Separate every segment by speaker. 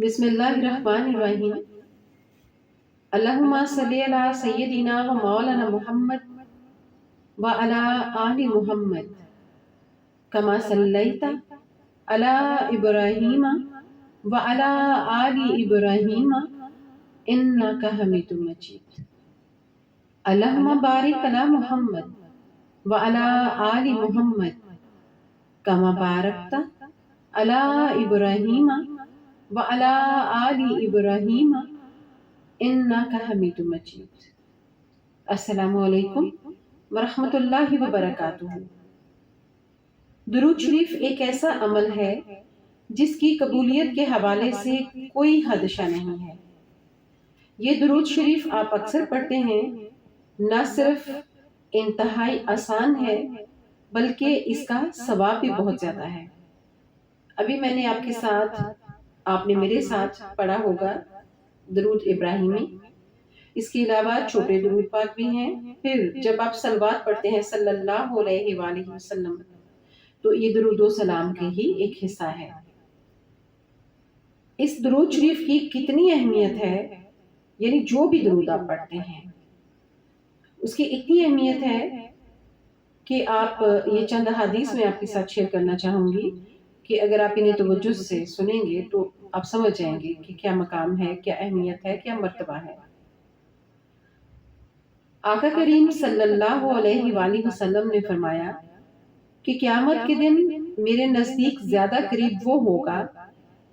Speaker 1: بسم اللہ الرحمن الرحیم۔ اللہم صلی علی سیدنا و مولانا محمد و علی آل محمد کما صلیت علی ابراہیم و علی آل ابراہیم انک حمید مجید۔ اللہم بارک علی محمد و علی آل محمد کما بارکت علی ابراہیم وعلی آل ابراہیم انک حمید مجید۔ السلام علیکم ورحمۃ اللہ وبرکاتہ۔ درود شریف ایک ایسا عمل ہے جس کی قبولیت کے حوالے سے کوئی حدشہ نہیں ہے۔ یہ درود شریف آپ اکثر پڑھتے ہیں، نہ صرف انتہائی آسان ہے بلکہ اس کا ثواب بھی بہت زیادہ ہے۔ ابھی میں نے آپ نے میرے ساتھ پڑھا ہوگا درود ابراہیمی، اس کے علاوہ چھوٹے درود پاک بھی ہیں۔ پھر جب آپ صلوات پڑھتے ہیں صلی اللہ علیہ وآلہ وسلم تو یہ درود و سلام کے ہی ایک حصہ ہے۔ اس درود شریف کی کتنی اہمیت ہے، یعنی جو بھی درود آپ پڑھتے ہیں اس کی اتنی اہمیت ہے کہ آپ یہ چند احادیث میں آپ کے ساتھ شیئر کرنا چاہوں گی کہ اگر آپ انہیں توجہ سے سنیں گے تو آپ سمجھ جائیں گے کہ کیا مقام ہے، کیا اہمیت ہے، کیا مرتبہ ہے۔ آقا کریم صلی اللہ علیہ وآلہ وسلم نے فرمایا کہ قیامت کے دن میرے نزدیک زیادہ قریب وہ ہوگا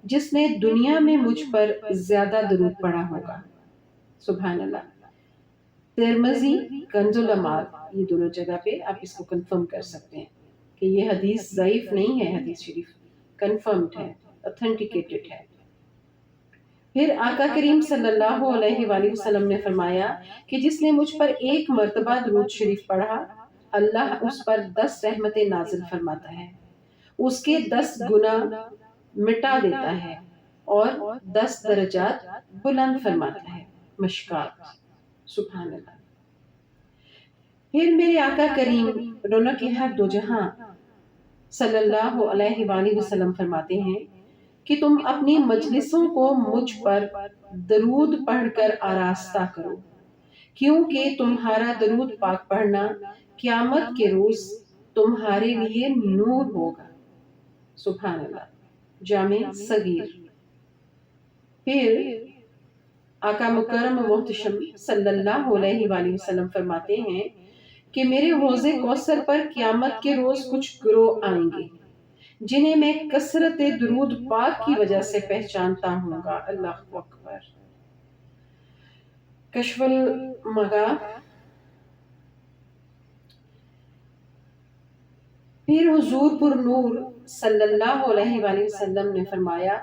Speaker 1: جس نے دنیا میں مجھ پر زیادہ درود پڑھا ہوگا۔ سبحان اللہ۔ ترمذی، کنز العمال، یہ دونوں جگہ پہ آپ اس کو کنفرم کر سکتے ہیں کہ یہ حدیث ضعیف نہیں ہے، حدیث شریف کنفرمڈ ہے، اتھینٹیکیٹڈ ہے۔ پھر آقا کریم صلی اللہ علیہ وآلہ وسلم نے فرمایا کہ جس نے مجھ پر ایک مرتبہ درود شریف پڑھا، اللہ اس پر 10 رحمتیں نازل فرماتا ہے، اس کے 10 گناہ مٹا دیتا ہے اور 10 درجات بلند فرماتا ہے۔ مشکات۔ سبحان اللہ۔ پھر میرے آقا کریم رونق ہر دو جہاں صلی اللہ علیہ وآلہ وسلم فرماتے ہیں کہ تم اپنی مجلسوں کو مجھ پر درود پڑھ کر آراستہ کرو، کیونکہ تمہارا درود پاک پڑھنا قیامت کے روز تمہارے لیے نور ہوگا۔ سبحان اللہ۔ جامع صغیر۔ پھر آقا مکرم محتشم صلی اللہ علیہ وآلہ وسلم فرماتے ہیں کہ میرے حوض کوثر پر قیامت کے روز کچھ گروہ آئیں گے جنہیں میں کثرت درود پاک کی وجہ سے پہچانتا ہوں گا۔ اللہ اکبر۔ کشف المغا۔ پھر حضور پر نور صلی اللہ علیہ وآلہ وسلم نے فرمایا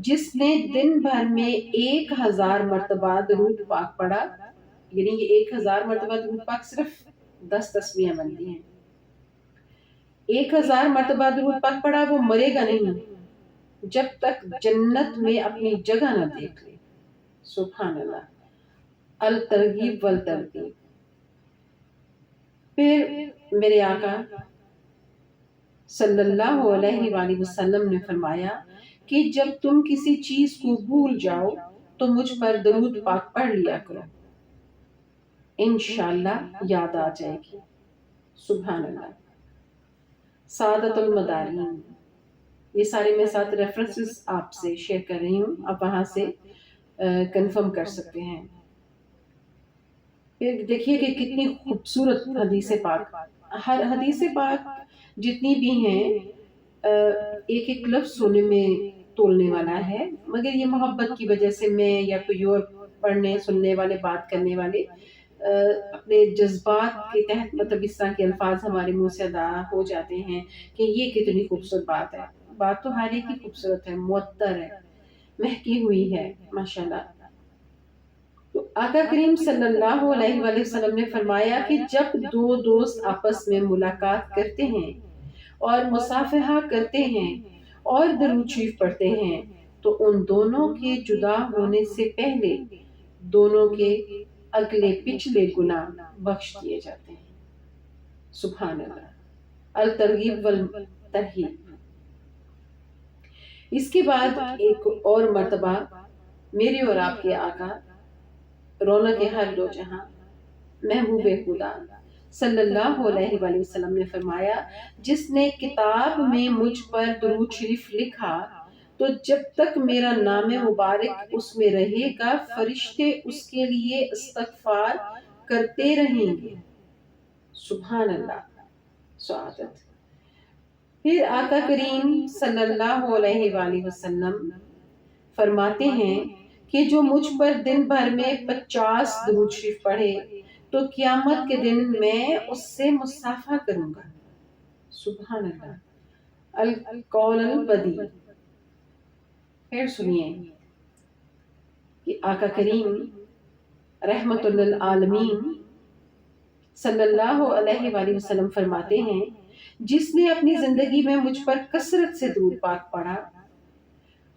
Speaker 1: جس نے دن بھر میں 1000 مرتبہ درود پاک پڑھا، یعنی یہ 1000 مرتبہ درود پاک صرف 10 تسبیحیں بنتی ہیں، 1000 مرتبہ درود پاک پڑھا، وہ مرے گا نہیں جب تک جنت میں اپنی جگہ نہ دیکھ لے۔ سبحان اللہ۔ الترغیب والترغیب۔ پھر میرے آقا صلی اللہ علیہ وآلہ وسلم نے فرمایا کہ جب تم کسی چیز کو بھول جاؤ تو مجھ پر درود پاک پڑھ لیا کرو، انشاءاللہ یاد آ جائے گی۔ سبحان اللہ۔ سعادت المدارین۔ یہ سارے میں ساتھ ریفرنسز آپ سے شیئر کر رہی ہوں، آپ وہاں سے کنفرم کر سکتے ہیں۔ پھر دیکھیے کہ کتنی خوبصورت حدیث پاک، ہر حدیث پاک جتنی بھی ہیں ایک ایک لفظ سونے میں تولنے والا ہے، مگر یہ محبت کی وجہ سے میں یا کوئی اور پڑھنے سننے والے بات کرنے والے اپنے جذبات کے تحت مطلب اس طرح کے الفاظ ہمارے منہ سے ادا ہو جاتے ہیں کہ یہ کتنی خوبصورت بات ہے۔ بات تو ہر ایک کی خوبصورت ہے، معطر ہے، مہکی ہوئی ہے، ماشاءاللہ۔ تو آقا کریم صلی اللہ علیہ وآلہ وسلم نے فرمایا کہ جب دو دوست آپس میں ملاقات کرتے ہیں اور مصافحہ کرتے ہیں اور درود شریف پڑھتے ہیں تو ان دونوں کے جدا ہونے سے پہلے دونوں کے اگلے پچھلے گناہ بخش دیے جاتے ہیں۔ سبحان اللہ۔ الترغیب والترہیب۔ اس کے بعد ایک اور مرتبہ میرے اور آپ کے آقا رونق ہر دو جہاں محبوب خدا صلی اللہ علیہ وآلہ وسلم نے فرمایا، جس نے کتاب میں مجھ پر درود شریف لکھا تو جب تک میرا نام مبارک اس میں رہے گا فرشتے اس کے لیے استغفار کرتے رہیں گے۔ سبحان اللہ، سعادت۔ پھر آقا کریم صلی اللہ علیہ وآلہ وسلم فرماتے ہیں کہ جو مجھ پر دن بھر میں 50 درود شریف پڑھے تو قیامت کے دن میں اس سے مصافحہ کروں گا۔ سبحان اللہ۔ القول البدی۔ پھر سنیے کہ آقا کریم رحمت للعالمین صلی اللہ علیہ وآلہ وسلم فرماتے ہیں، جس نے اپنی زندگی میں مجھ پر کثرت سے درود پاک پڑھا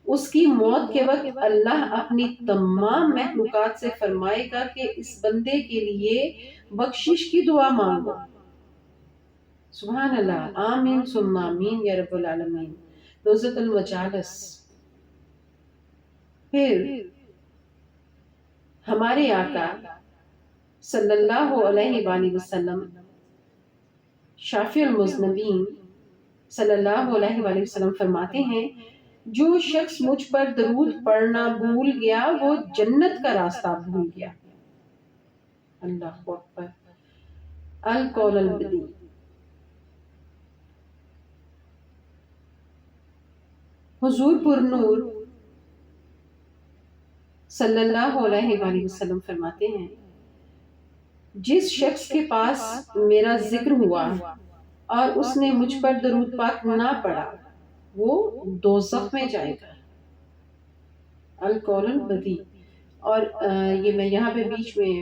Speaker 1: اس کی موت کے وقت اللہ اپنی تمام مخلوقات سے فرمائے گا کہ اس بندے کے لیے بخشش کی دعا مانگو۔ سبحان اللہ، آمین ثم آمین یا رب العالمین۔ نزلۃ المجالس۔ پھر ہمارے آقا صلی اللہ علیہ وآلہ وسلم شافع المذنبین صلی اللہ علیہ وآلہ وسلم فرماتے ہیں، جو شخص مجھ پر درود پڑھنا بھول گیا وہ جنت کا راستہ بھول گیا۔ اللہ اکبر۔ القول البدی۔ حضور پر نور صلی اللہ علیہ وآلہ وسلم فرماتے ہیں، جس شخص کے پاس میرا ذکر ہوا اور اس نے مجھ پر درود پاک نہ پڑھا وہ دوزخ میں جائے گا۔ القول البدی۔ اور یہ میں یہاں پہ بیچ میں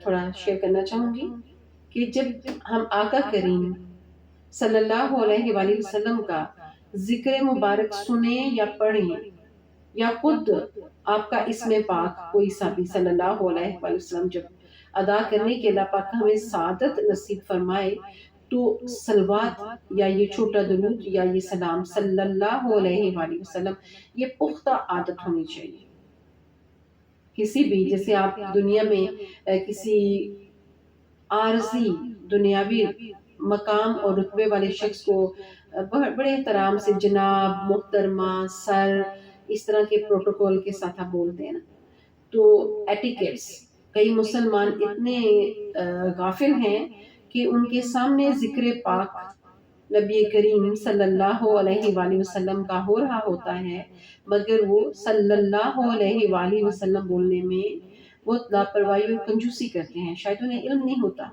Speaker 1: تھوڑا شیئر کرنا چاہوں گی کہ جب ہم آقا کریم صلی اللہ علیہ وآلہ وسلم کا ذکر مبارک سنیں یا پڑھیں یا خود آپ کا اسم پاک کوئی سا بھی صلی اللہ علیہ وآلہ وسلم جب ادا کرنے کے اللہ پاک ہمیں سعادت نصیب فرمائے تو صلوات یا یہ چھوٹا درود یا یہ سلام صلی اللہ علیہ وآلہ وسلم یہ پختہ عادت ہونی چاہیے۔ کسی بھی جیسے آپ دنیا میں کسی عارضی دنیاوی مقام اور رتبے والے شخص کو بڑے احترام سے جناب، محترمہ، سر، اس طرح کے پروٹوکول کے ساتھ آپ بولتے ہیں نا، تو ایٹیکیٹس کئی مسلمان اتنے غافل ہیں کہ ان کے سامنے ذکر پاک نبی کریم صلی اللہ علیہ وآلہ وسلم کا ہو رہا ہوتا ہے مگر وہ صلی اللہ علیہ وآلہ وسلم بولنے میں بہت لاپرواہی اور کنجوسی کرتے ہیں، شاید انہیں علم نہیں ہوتا۔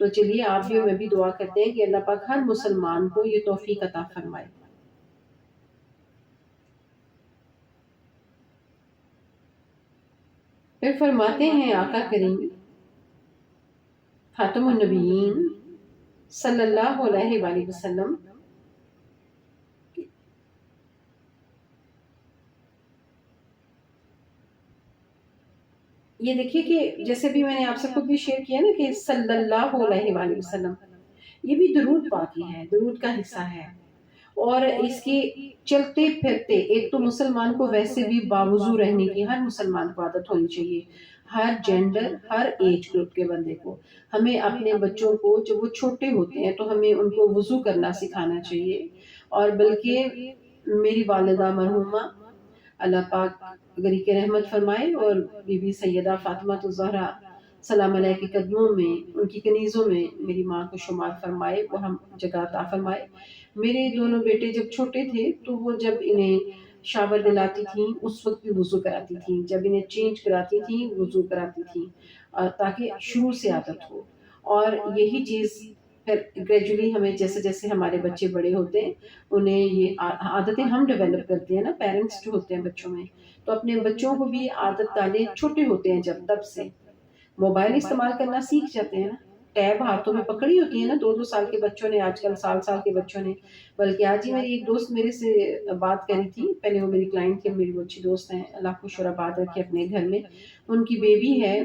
Speaker 1: تو چلیے آپ بھی اور میں بھی دعا کرتے ہیں کہ اللہ پاک ہر مسلمان کو یہ توفیق عطا فرمائے۔ پھر فرماتے ہیں آقا کریم خاتم النبیین صلی اللہ علیہ وآلہ وسلم، یہ دیکھیے کہ جیسے بھی میں نے آپ سے خود بھی شیئر کیا نا کہ صلی اللہ علیہ وآلہ وسلم یہ بھی درود پاکی ہے، درود کا حصہ ہے، اور اس کی چلتے پھرتے ایک تو مسلمان کو ویسے بھی باوضو رہنے کی ہر مسلمان کو عادت ہونی چاہیے، ہر جینڈر ہر ایج گروپ کے بندے کو۔ ہمیں اپنے بچوں کو جب وہ چھوٹے ہوتے ہیں تو ہمیں ان کو وضو کرنا سکھانا چاہیے، اور بلکہ میری والدہ مرحومہ اللہ پاک غریق کے رحمت فرمائے اور بی بی سیدہ فاطمہ الزہرا سلام علیہ کے قدموں میں ان کی کنیزوں میں میری ماں کو شمار فرمائے، وہ ہم جگہ عطا فرمائے۔ میرے دونوں بیٹے جب چھوٹے تھے تو وہ جب انہیں شاور دلاتی تھیں اس وقت بھی وضو کراتی تھیں، جب انہیں چینج کراتی تھیں وضو کراتی تھیں تاکہ شروع سے عادت ہو۔ اور یہی چیز پھر گریجولی ہمیں جیسے جیسے ہمارے بچے بڑے ہوتے ہیں انہیں یہ عادتیں ہم ڈیولپ کرتے ہیں نا، پیرنٹس جو ہوتے ہیں بچوں میں، تو اپنے بچوں کو بھی عادت ڈالیں، چھوٹے ہوتے ہیں جب تب سے موبائل استعمال کرنا سیکھ جاتے ہیں نا، ٹیب ہاتھوں میں پکڑی ہوتی ہے نا 2 سال کے بچوں نے، آج کل سال کے بچوں نے۔ بلکہ آج ہی میری ایک دوست میرے سے بات کری تھی، پہلے وہ میری کلائنٹ تھی، میری وہ اچھی دوست ہیں، اللہ خوش اور آباد رکھے اپنے گھر میں۔ ان کی بیبی ہے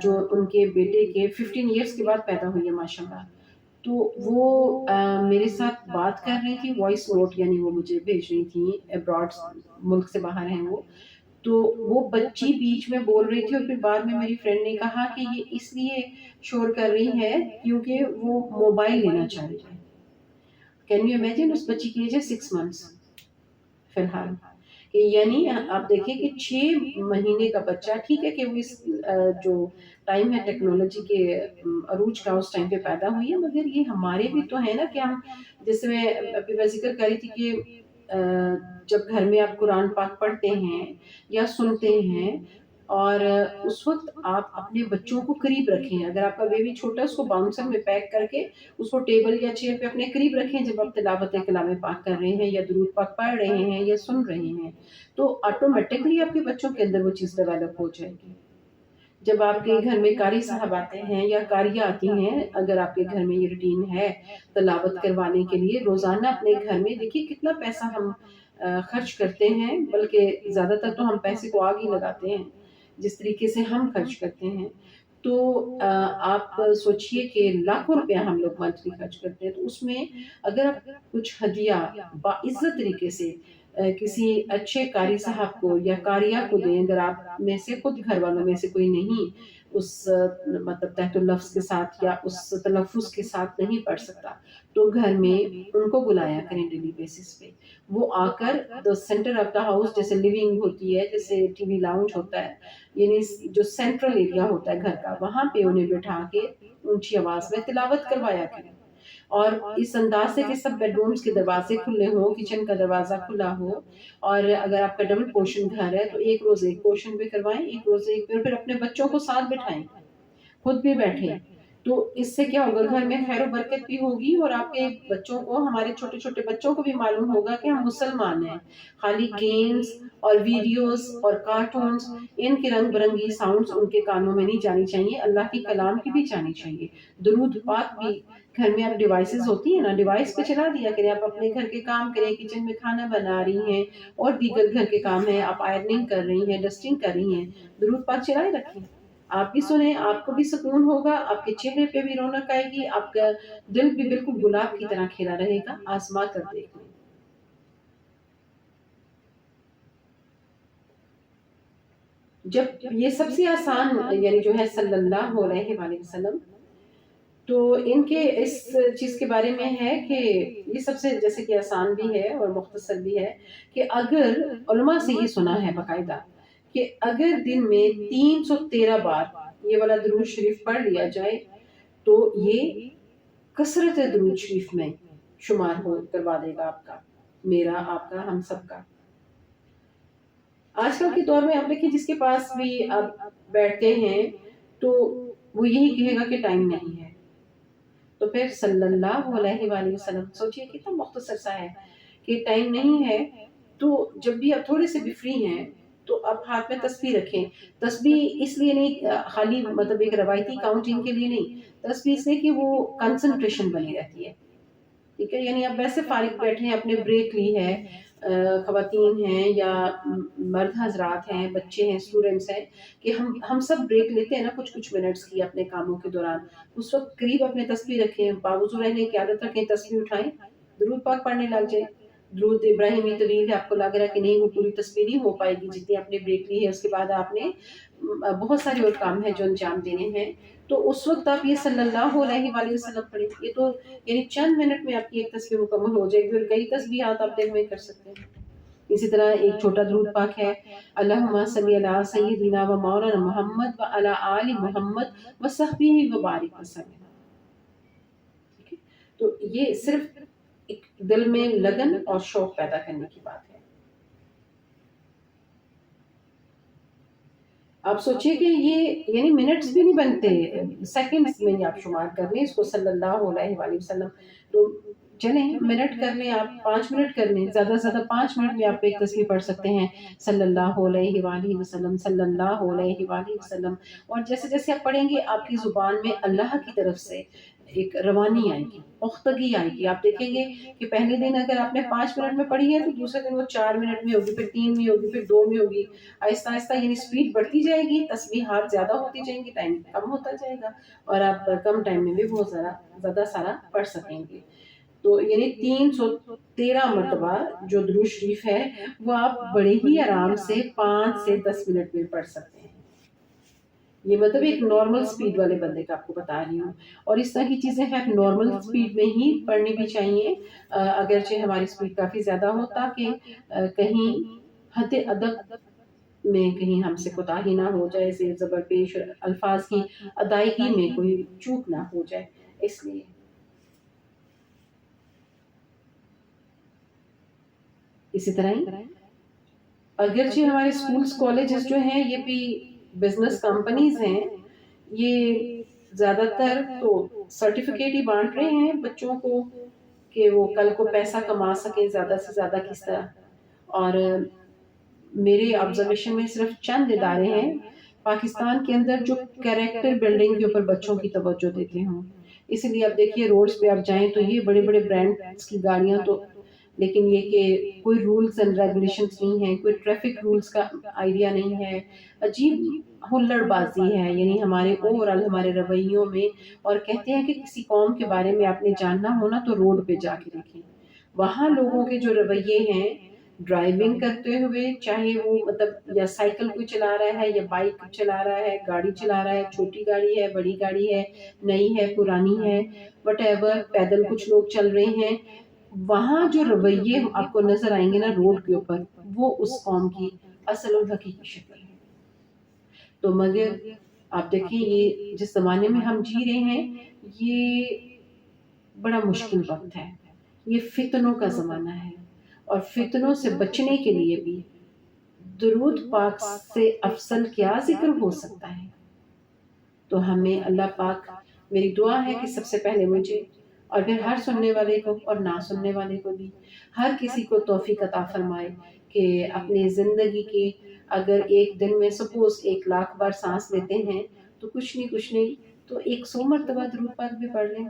Speaker 1: جو ان کے بیٹے کے 15 ایئرس کے بعد پیدا ہوئی ہے ماشاءاللہ، تو وہ میرے ساتھ بات کر رہی تھی، وائس نوٹ یعنی وہ مجھے بھیج رہی تھی، ابراڈ ملک سے باہر ہیں وہ. تو وہ بچی بیچ میں بول رہی تھی اور پھر بعد میں میری فرینڈ نے کہا کہ یہ اس لیے شور کر رہی ہے کیونکہ وہ موبائل لینا چاہ رہی ہے. کین یو امیجن، اس بچی کی ایج ہے 6 months فی الحال. کہ یعنی آپ دیکھیں کہ 6 مہینے کا بچہ، ٹھیک ہے کہ وہ اس جو ٹائم ہے ٹیکنالوجی کے عروج کا اس ٹائم پہ پیدا ہوئی ہے، مگر یہ ہمارے بھی تو ہے نا کہ ہم، جیسے میں ابھی ذکر کر رہی تھی کہ جب گھر میں آپ قرآن پاک پڑھتے ہیں یا سنتے ہیں، اور اس وقت آپ اپنے بچوں کو قریب رکھیں. اگر آپ کا بیبی چھوٹا ہے اس کو باؤنسر میں پیک کر کے اس کو ٹیبل یا چیئر پہ اپنے قریب رکھیں جب آپ تلاوت کلام پاک کر رہے ہیں یا درود پاک پڑھ رہے ہیں یا سن رہے ہیں، تو آٹومیٹکلی آپ کے بچوں کے اندر وہ چیز ڈیولپ ہو جائے گی. جب آپ کے گھر میں قاری صاحب آتے ہیں یا قاریہ آتی ہیں، اگر آپ کے گھر میں یہ روٹین ہے تلاوت کروانے کے لیے روزانہ اپنے گھر میں، دیکھیے کتنا پیسہ ہم خرچ کرتے ہیں، بلکہ زیادہ تر تو ہم پیسے کو آگ ہی لگاتے ہیں جس طریقے سے ہم خرچ کرتے ہیں. تو آپ سوچئے کہ لاکھوں روپیہ ہم لوگ منتھلی خرچ کرتے ہیں، تو اس میں اگر آپ کچھ ہدیہ باعزت طریقے سے کسی اچھے قاری صاحب کو یا قاریہ کو دیں، اگر آپ میں سے خود گھر والوں میں سے کوئی نہیں اس مطلب تحت اللفظ کے ساتھ یا اس تلفظ کے ساتھ نہیں پڑھ سکتا، تو گھر میں ان کو بلایا کریں ڈیلی بیسس پہ. وہ آ کر دا سینٹر آف دا ہاؤس، جیسے لیونگ ہوتی ہے، جیسے ٹی وی لاؤنج ہوتا ہے، یعنی جو سینٹرل ایریا ہوتا ہے گھر کا، وہاں پہ انہیں بٹھا کے اونچی آواز میں تلاوت کروایا کریں. اور اس انداز سے کہ سب بیڈ رومز کے دروازے کھلے ہوں، کچن کا دروازہ کھلا ہو، اور اگر آپ کا ڈبل پورشن گھر ہے تو ایک روز ایک پورشن پہ کروائیں، ایک روز ایک پہ، پھر اپنے بچوں کو ساتھ بٹھائیں، خود بھی بیٹھیں. تو اس سے کیا ہوگا، گھر میں خیر و برکت بھی ہوگی، اور آپ کے بچوں کو، ہمارے چھوٹے چھوٹے بچوں کو بھی معلوم ہوگا کہ ہم مسلمان ہیں. خالی گیمز اور ویڈیوز اور کارٹونز، ان کی رنگ برنگی ساؤنڈز ان کے کانوں میں نہیں جانی چاہیے، اللہ کی کلام کی بھی جانی چاہیے. درود پاک بھی گھر میں، آپ ڈیوائسز ہوتی ہیں نا، ڈیوائس پہ چلا دیا کریں. آپ اپنے گھر کے کام کریں، کچن میں کھانا بنا رہی ہیں اور دیگر گھر کے کام ہیں، آپ آئرننگ کر رہی ہیں، ڈسٹنگ کر رہی ہیں، درود پاک چلائے رکھیں. آپ بھی سنیں، آپ کو بھی سکون ہوگا، آپ کے چہرے پہ بھی رونق آئے گی، آپ کا دل بھی بالکل گلاب کی طرح کھلا رہے گا. آزما کر دیکھ لیں. جب یہ سب سے آسان یعنی جو ہے صلی اللہ علیہ وآلہ وسلم، تو ان کے اس چیز کے بارے میں ہے کہ یہ سب سے جیسے کہ آسان بھی ہے اور مختصر بھی ہے، کہ اگر علماء سے یہ سنا ہے باقاعدہ کہ اگر دن میں 313 بار یہ والا درود شریف پڑھ لیا جائے تو یہ کثرت درود شریف میں شمار ہو کروا دے گا، آپ کا، میرا، آپ کا، ہم سب کا. آج کل کے دور میں آپ دیکھیں جس کے پاس بھی آپ بیٹھتے ہیں تو وہ یہی کہے گا کہ ٹائم نہیں ہے. تو پھر صلی اللہ علیہ وآلہ وسلم، سوچئے کتنا مختصر سا ہے کہ ٹائم نہیں ہے. تو جب بھی آپ تھوڑے سے بھی فری ہیں تو آپ ہاتھ میں تسبیح رکھیں. تسبیح اس لیے نہیں خالی مطلب ایک روایتی کاؤنٹنگ کے لیے نہیں، تسبیح اس لیے کہ وہ کنسنٹریشن بنی رہتی ہے. ٹھیک ہے، یعنی آپ ویسے فارغ بیٹھے ہیں، اپنے بریک لی ہے، خواتین ہیں یا مرد حضرات ہیں، بچے ہیں، اسٹوڈنٹس ہیں، کہ ہم سب بریک لیتے ہیں نا کچھ کچھ منٹس کی اپنے کاموں کے دوران. اس وقت قریب اپنے تسبیح رکھیں، باوضو رہنے کی عادت رکھیں، تسبیح اٹھائیں، درود پاک پڑھنے لگ جائیں. درود ابراہیمی طویل ہے، آپ کو لگ رہا ہے کہ نہیں وہ پوری تسبیح نہیں ہو پائے گی جتنی آپ نے بریک لی ہے، اس کے بعد آپ نے بہت سارے اور کام ہیں جو انجام دینے ہیں، تو اس وقت آپ یہ صلی اللہ علیہ وآلہ وسلم پڑھیں. یہ تو یعنی چند منٹ میں آپ کی ایک تسبیح مکمل ہو جائے گی، اور کئی تسبیحات آپ دن میں کر سکتے ہیں. اسی طرح ایک چھوٹا درود پاک ہے، اللہم صلی علی سیدنا و مولانا محمد و علی آل محمد و صحبہ و بارک وسلم. تو یہ صرف ایک دل میں لگن اور شوق پیدا کرنے کی بات ہے. آپ سوچئے کہ یہ یعنی منٹس بھی نہیں بنتے، سیکنڈز میں آپ شمار کر لیں اس کو صلی اللہ علیہ وآلہ وسلم. تو چلیں منٹ کر لیں، آپ 5 منٹ کر لیں، زیادہ سے زیادہ 5 منٹ میں آپ ایک تسبیح پڑھ سکتے ہیں صلی اللہ علیہ وآلہ وسلم، صلی اللہ علیہ وآلہ وسلم. اور جیسے جیسے آپ پڑھیں گے آپ کی زبان میں اللہ کی طرف سے ایک روانی آئے گی، پختگی آئے گی. آپ دیکھیں گے کہ پہلے دن اگر آپ نے 5 منٹ میں پڑھی ہے تو دوسرے دن وہ 4 منٹ میں ہوگی، پھر 3 میں ہوگی، پھر 2 میں ہوگی. آہستہ آہستہ یعنی اسپیڈ بڑھتی جائے گی، تسبیحات زیادہ ہوتی جائیں گی، ٹائم کم ہوتا جائے گا اور آپ کم ٹائم میں بھی بہت زیادہ سارا پڑھ سکیں گے. تو یعنی 313 مرتبہ جو درود شریف ہے وہ آپ بڑے ہی آرام سے 5 سے 10 منٹ میں پڑھ سکتے ہیں. یہ مطلب ایک نارمل سپیڈ والے بندے کا آپ کو بتا رہی ہوں. اور اس طرح کی چیزیں خیر نارمل سپیڈ میں ہی پڑھنی بھی چاہیے، اگرچہ ہماری سپیڈ کافی زیادہ ہو تاکہ کہیں حد ادب میں کہیں ہم سے کوتاہی نہ ہو جائے، زیر زبر پیش الفاظ کی ادائیگی میں کوئی چوک نہ ہو جائے. اس لیے اسی طرح ہی اگرچہ ہمارے اسکولز کالجز جو ہیں یہ بھی بزنس کمپنیز ہیں، یہ زیادہ تر تو سرٹیفکیٹ ہی بانٹ رہے ہیں بچوں کو کہ وہ کل کو پیسہ کما سکیں زیادہ سے زیادہ کس طرح. اور میرے آبزرویشن میں صرف چند ادارے ہیں پاکستان کے اندر جو کیریکٹر بلڈنگ کے اوپر بچوں کی توجہ دیتے ہوں. اسی لیے اب دیکھیے روڈز پہ آپ جائیں تو یہ بڑے بڑے برانڈز کی گاڑیاں تو، لیکن یہ کہ کوئی رولز اینڈ ریگولیشنز نہیں ہیں، کوئی ٹریفک رولز کا آئیڈیا نہیں ہے، عجیب ہلڑ بازی ہے یعنی ہمارے اوورآل ہمارے رویوں میں. اور کہتے ہیں کہ کسی قوم کے بارے میں آپ نے جاننا ہونا تو روڈ پہ جا کے دیکھیں. وہاں لوگوں کے جو رویے ہیں ڈرائیونگ کرتے ہوئے، چاہے وہ مطلب یا سائیکل کوئی چلا رہا ہے یا بائک چلا رہا ہے، گاڑی چلا رہا ہے، چھوٹی گاڑی ہے، بڑی گاڑی ہے، نئی ہے، پرانی ہے، وٹ ایور، پیدل کچھ لوگ چل رہے ہیں، وہاں جو رویے آپ کو نظر آئیں گے نا روڈ کے اوپر، وہ اس قوم کی اصل اور حقیقی شکل ہے. تو مگر آپ دیکھیں یہ جس زمانے میں ہم جی رہے ہیں یہ بڑا مشکل وقت ہے، یہ فتنوں کا زمانہ ہے. اور فتنوں سے بچنے کے لیے بھی درود پاک سے افضل کیا ذکر ہو سکتا ہے. تو ہمیں اللہ پاک، میری دعا ہے کہ سب سے پہلے مجھے اور پھر ہر سننے والے کو اور نہ سننے والے کو بھی ہر کسی کو توفیق عطا فرمائے کہ اپنی زندگی کے اگر ایک دن میں سپوز 1,00,000 بار سانس لیتے ہیں تو کچھ نہیں تو 100 مرتبہ درود پاک بھی پڑھ لیں.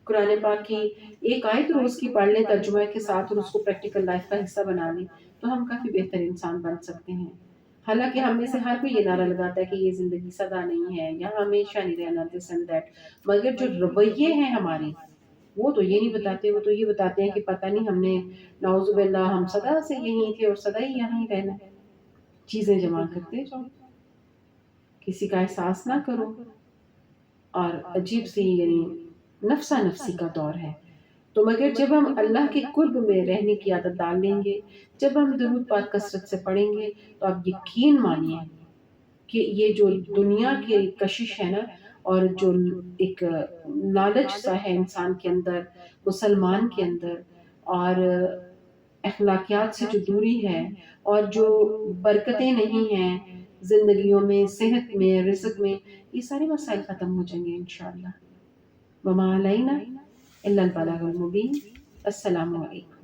Speaker 1: قرآن پاک کی ایک آیت روز کی پڑھ لیں ترجمہ کے ساتھ اور اس کو پریکٹیکل لائف کا حصہ بنا لیں تو ہم کافی بہتر انسان بن سکتے ہیں. حالانکہ ہم میں سے ہر کوئی یہ نعرہ لگاتا ہے کہ یہ زندگی سدا نہیں ہے یا ہمیشہ نہیں رہنا دس اینڈ دیٹ، مگر جو رویے ہیں ہمارے وہ تو یہ نہیں بتاتے. وہ تو یہ بتاتے ہیں کہ پتہ نہیں ہم نے نعوذ باللہ ہم سدا سے یہیں تھے اور سدا ہی یہاں ہی رہنا. چیزیں جمع کرتے جاؤ، کسی کا احساس نہ کرو. اور عجیب سی یعنی نفسا نفسی کا دور ہے. تو مگر جب ہم اللہ کے قرب میں رہنے کی عادت ڈال لیں گے، جب ہم درود پاک کثرت سے پڑھیں گے تو آپ یقین مانیے کہ یہ جو دنیا کی کشش ہے نا اور جو ایک لالچ سا ہے انسان کے اندر، مسلمان کے اندر، اور اخلاقیات سے جو دوری ہے اور جو برکتیں نہیں ہیں زندگیوں میں، صحت میں، رزق میں، یہ سارے مسائل ختم ہو جائیں گے انشاءاللہ. وما علینا الا البلاغ المبین. السلام علیکم.